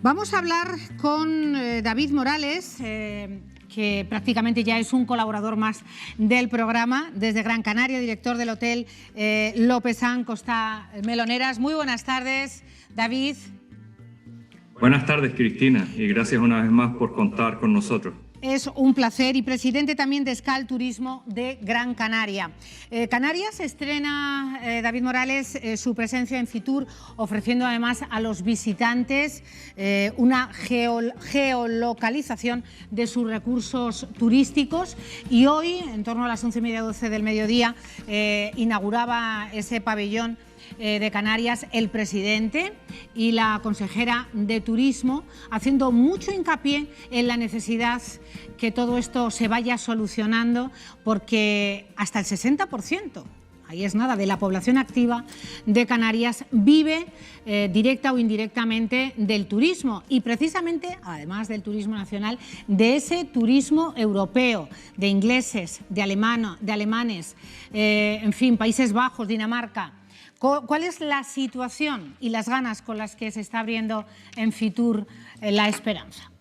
Vamos a hablar con David Morales, que prácticamente ya es un colaborador más del programa, desde Gran Canaria, director del Hotel Lopezán Costa Meloneras. Muy buenas tardes, David. Buenas tardes, Cristina, y gracias una vez más por contar con nosotros. Es un placer, y presidente también de SCAL Turismo de Gran Canaria. Canarias estrena, David Morales, su presencia en Fitur, ofreciendo además a los visitantes una geolocalización de sus recursos turísticos, y hoy, en torno a las 11:30-12 del mediodía, inauguraba ese pabellón de Canarias el presidente y la consejera de Turismo, haciendo mucho hincapié en la necesidad que todo esto se vaya solucionando, porque hasta el 60%, ahí es nada, de la población activa de Canarias vive directa o indirectamente del turismo, y precisamente, además del turismo nacional, de ese turismo europeo, de ingleses, de alemanes, en fin, Países Bajos, Dinamarca. ¿Cuál es la situación y las ganas con las que se está abriendo en Fitur La Esperanza?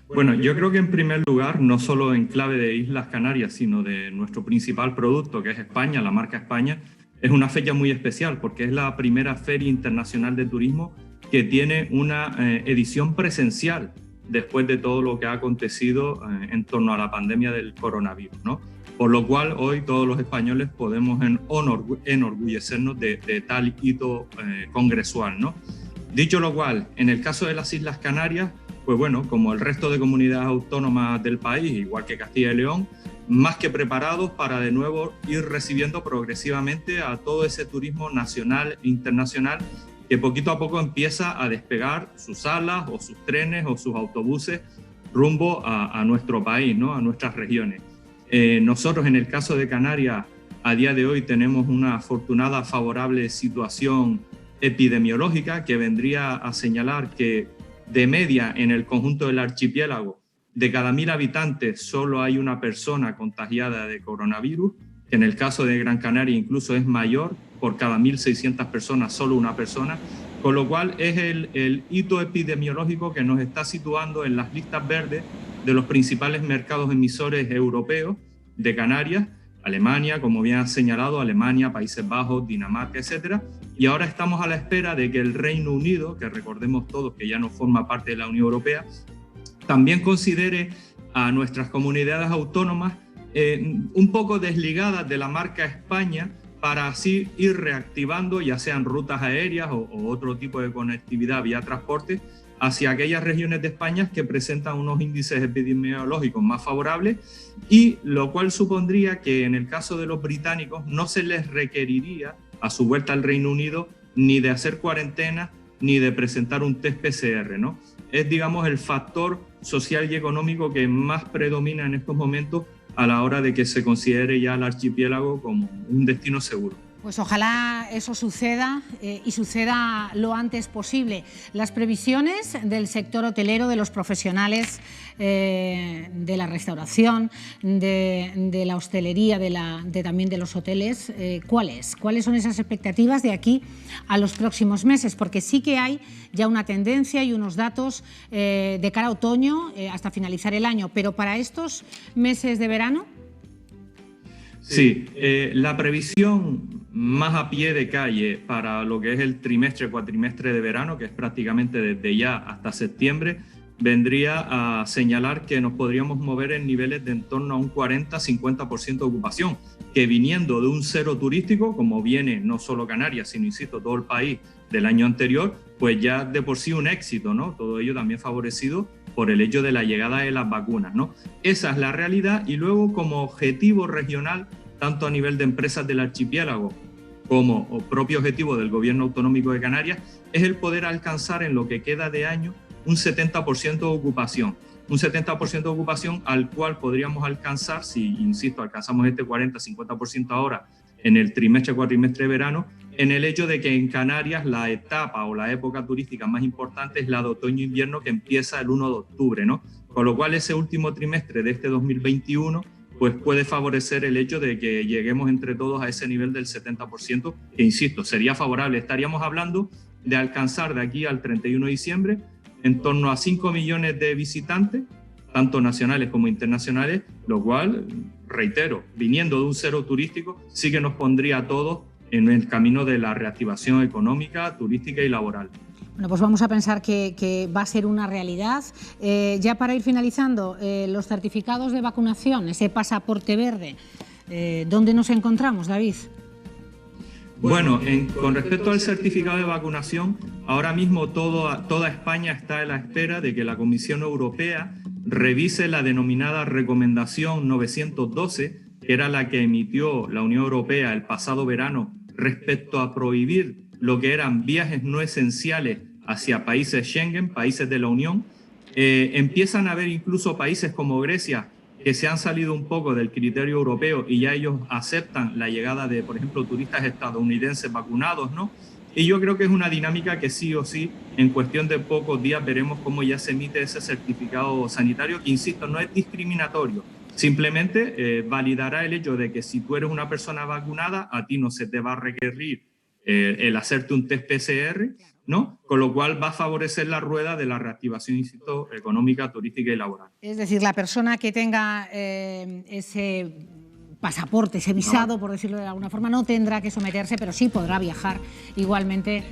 Bueno, yo creo que en primer lugar, no solo en clave de Islas Canarias, sino de nuestro principal producto, que es España, la marca España, es una fecha muy especial porque es la primera Feria Internacional de Turismo que tiene una edición presencial después de todo lo que ha acontecido en torno a la pandemia del coronavirus, ¿no? Por lo cual hoy todos los españoles podemos enorgullecernos de tal hito congresual, ¿no? Dicho lo cual, en el caso de las Islas Canarias, pues bueno, como el resto de comunidades autónomas del país, igual que Castilla y León, más que preparados para de nuevo ir recibiendo progresivamente a todo ese turismo nacional e internacional que poquito a poco empieza a despegar sus alas o sus trenes o sus autobuses rumbo a nuestro país, ¿no? A nuestras regiones. Nosotros, en el caso de Canarias, a día de hoy tenemos una afortunada, favorable situación epidemiológica que vendría a señalar que de media en el conjunto del archipiélago, de cada 1.000 habitantes solo hay una persona contagiada de coronavirus, que en el caso de Gran Canaria incluso es mayor, por cada 1.600 personas solo una persona, con lo cual es el hito epidemiológico que nos está situando en las listas verdes de los principales mercados emisores europeos de Canarias, Alemania, como bien has señalado, Alemania, Países Bajos, Dinamarca, etcétera. Y ahora estamos a la espera de que el Reino Unido, que recordemos todos que ya no forma parte de la Unión Europea, también considere a nuestras comunidades autónomas un poco desligadas de la marca España, para así ir reactivando, ya sean rutas aéreas o otro tipo de conectividad vía transporte, hacia aquellas regiones de España que presentan unos índices epidemiológicos más favorables, y lo cual supondría que en el caso de los británicos no se les requeriría a su vuelta al Reino Unido ni de hacer cuarentena ni de presentar un test PCR, ¿no? Es, digamos, el factor social y económico que más predomina en estos momentos a la hora de que se considere ya el archipiélago como un destino seguro. Pues ojalá eso suceda y suceda lo antes posible. Las previsiones del sector hotelero, de los profesionales de la restauración, de la hostelería, también de los hoteles, ¿cuáles son esas expectativas de aquí a los próximos meses? Porque sí que hay ya una tendencia y unos datos de cara a otoño hasta finalizar el año, pero para estos meses de verano. Sí, la previsión más a pie de calle para lo que es el cuatrimestre de verano, que es prácticamente desde ya hasta septiembre, vendría a señalar que nos podríamos mover en niveles de en torno a un 40-50% de ocupación, que viniendo de un cero turístico, como viene no solo Canarias, sino, insisto, todo el país del año anterior, pues ya de por sí un éxito, ¿no? Todo ello también favorecido por el hecho de la llegada de las vacunas, ¿no? Esa es la realidad, y luego como objetivo regional, tanto a nivel de empresas del archipiélago como propio objetivo del Gobierno Autonómico de Canarias, es el poder alcanzar en lo que queda de año un 70% de ocupación. Un 70% de ocupación al cual podríamos alcanzar, si, insisto, alcanzamos este 40-50% ahora en el cuatrimestre de verano, en el hecho de que en Canarias la etapa o la época turística más importante es la de otoño-invierno, que empieza el 1 de octubre, ¿no? Con lo cual ese último trimestre de este 2021 pues puede favorecer el hecho de que lleguemos entre todos a ese nivel del 70%, que, insisto, sería favorable. Estaríamos hablando de alcanzar de aquí al 31 de diciembre en torno a 5 millones de visitantes, tanto nacionales como internacionales, lo cual, reitero, viniendo de un cero turístico, sí que nos pondría a todos en el camino de la reactivación económica, turística y laboral. Bueno, pues vamos a pensar que va a ser una realidad. Ya para ir finalizando, los certificados de vacunación, ese pasaporte verde, ¿dónde nos encontramos, David? Bueno, con respecto al certificado de vacunación, ahora mismo toda España está a la espera de que la Comisión Europea revise la denominada Recomendación 912, que era la que emitió la Unión Europea el pasado verano respecto a prohibir lo que eran viajes no esenciales hacia países Schengen, países de la Unión. Empiezan a haber incluso países como Grecia que se han salido un poco del criterio europeo y ya ellos aceptan la llegada de, por ejemplo, turistas estadounidenses vacunados, ¿no? Y yo creo que es una dinámica que sí o sí, en cuestión de pocos días, veremos cómo ya se emite ese certificado sanitario, que, insisto, no es discriminatorio. Simplemente validará el hecho de que si tú eres una persona vacunada, a ti no se te va a requerir el hacerte un test PCR, ¿no? Con lo cual va a favorecer la rueda de la reactivación, insisto, económica, turística y laboral. Es decir, la persona que tenga ese pasaporte, ese visado, por decirlo de alguna forma, no tendrá que someterse, pero sí podrá viajar igualmente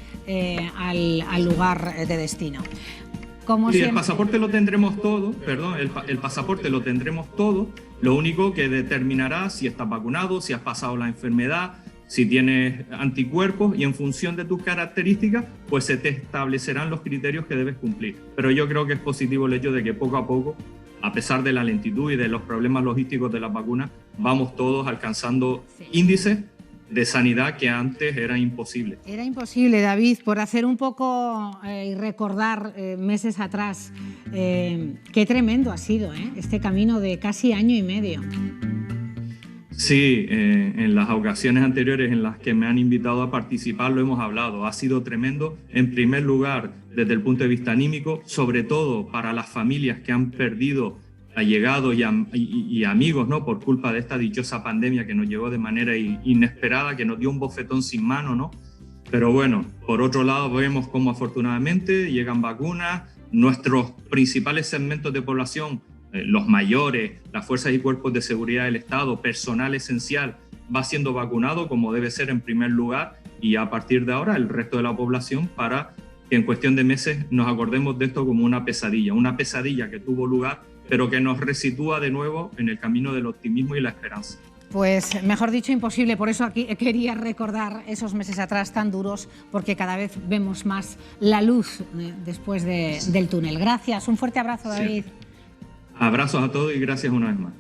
al lugar de destino. Sí, el pasaporte lo tendremos todo, perdón, el pasaporte lo tendremos todo, lo único que determinará si estás vacunado, si has pasado la enfermedad, si tienes anticuerpos, y en función de tus características, pues se te establecerán los criterios que debes cumplir. Pero yo creo que es positivo el hecho de que poco a poco, a pesar de la lentitud y de los problemas logísticos de las vacunas, vamos todos alcanzando índices de sanidad que antes era imposible. Era imposible, David, por hacer un poco y recordar meses atrás. Qué tremendo ha sido este camino de casi año y medio. Sí, en las ocasiones anteriores en las que me han invitado a participar lo hemos hablado. Ha sido tremendo, en primer lugar, desde el punto de vista anímico, sobre todo para las familias que han perdido allegados y amigos, ¿no? Por culpa de esta dichosa pandemia que nos llegó de manera inesperada, que nos dio un bofetón sin mano, ¿no? Pero bueno, por otro lado vemos cómo afortunadamente llegan vacunas, nuestros principales segmentos de población, los mayores, las fuerzas y cuerpos de seguridad del Estado, personal esencial, va siendo vacunado como debe ser en primer lugar, y a partir de ahora el resto de la población, para que en cuestión de meses nos acordemos de esto como una pesadilla que tuvo lugar, pero que nos resitúa de nuevo en el camino del optimismo y la esperanza. Pues mejor dicho, imposible. Por eso aquí quería recordar esos meses atrás tan duros, porque cada vez vemos más la luz después del túnel. Gracias, un fuerte abrazo, David. Sí. Abrazos a todos y gracias una vez más.